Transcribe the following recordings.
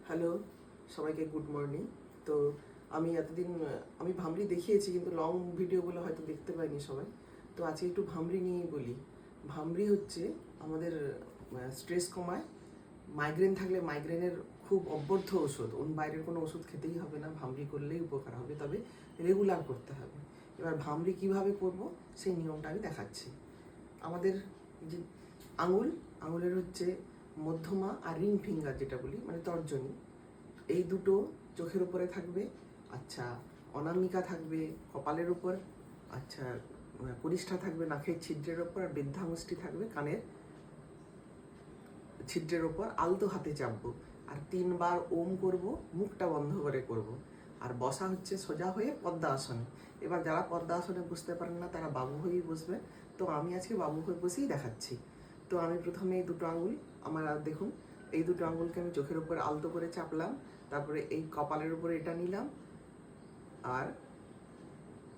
Hello, সবাইকে good morning. তো আমি এতদিন আমি ভামরি দেখিয়েছি, কিন্তু লং ভিডিওগুলো হয়তো দেখতে পাইনি সবাই। তো আজকে একটু ভামরি নিয়েই বলি। ভামরি হচ্ছে আমাদের স্ট্রেস কমায়। মাইগ্রেন থাকলে মাইগ্রেনের খুব অব্যর্থ ওষুধ, অন্য বাইরের কোনো ওষুধ খেতেই হবে না, ভামরি করলেই উপকার হবে, তবে রেগুলার করতে হবে। এবার ভামরি কিভাবে করব সেই নিয়মটা আমি দেখাচ্ছি। আমাদের যে আঙুলের হচ্ছে মধ্যমা আর রিং ফিঙ্গার যেটা বলি, মানে তর্জনী, এই দুটো চোখের উপরে থাকবে। আচ্ছা, অনামিকা থাকবে কপালের উপর। আচ্ছা, কনিষ্ঠা থাকবে নাকের ছিদ্রের ওপর, আর বৃদ্ধাঙ্গুষ্ঠী থাকবে কানের ছিদ্রের ওপর। আলতো হাতে চাপবো আর 3 বার ওম করব, মুখটা বন্ধ করে করব। আর বসা হচ্ছে সোজা হয়ে পদ্মা আসনে। এবার যারা পদ্মা আসনে বসতে পারেন না তারা বাবু হয়েই বসবেন। তো আমি আজকে বাবু হয়ে বসেই দেখাচ্ছি। তো আমি প্রথমে এই দুটো আঙুল, আমার আর দেখুন, এই দুটো আঙুলকে আমি চোখের উপর আলতো করে চাপলাম। তারপরে এই কপালের উপরে এটা নিলাম, আর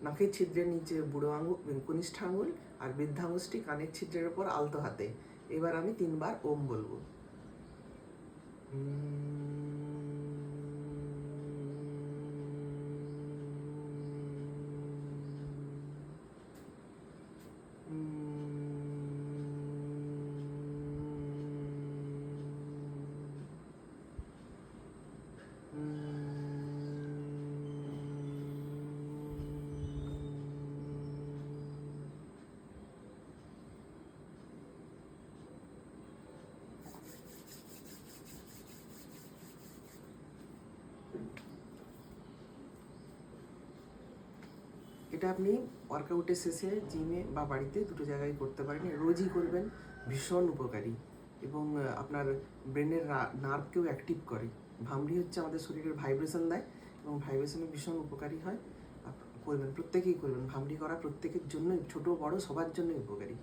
নাকের ছিদ্রের নিচে বুড়ো আঙুল, কনিষ্ঠা আঙুল, আর বৃদ্ধাঙ্গুষ্ঠী কানের ছিদ্রের উপর আলতো হাতে। এবার আমি 3 বার ওম বলবো। এটা আপনি ওয়ার্কআউটের শেষে জিমে বা বাড়িতে দুটো জায়গায় করতে পারেন, রোজই করবেন। ভীষণ উপকারী এবং আপনার ব্রেনের নার্ভকেও অ্যাক্টিভ করে। ভামরি হচ্ছে আমাদের শরীরের ভাইব্রেশন দেয় এবং ভাইব্রেশনে ভীষণ উপকারী হয়। করবেন, প্রত্যেকেই করবেন। ভামরি করা প্রত্যেকের জন্যই, ছোট বড় সবার জন্যই উপকারী।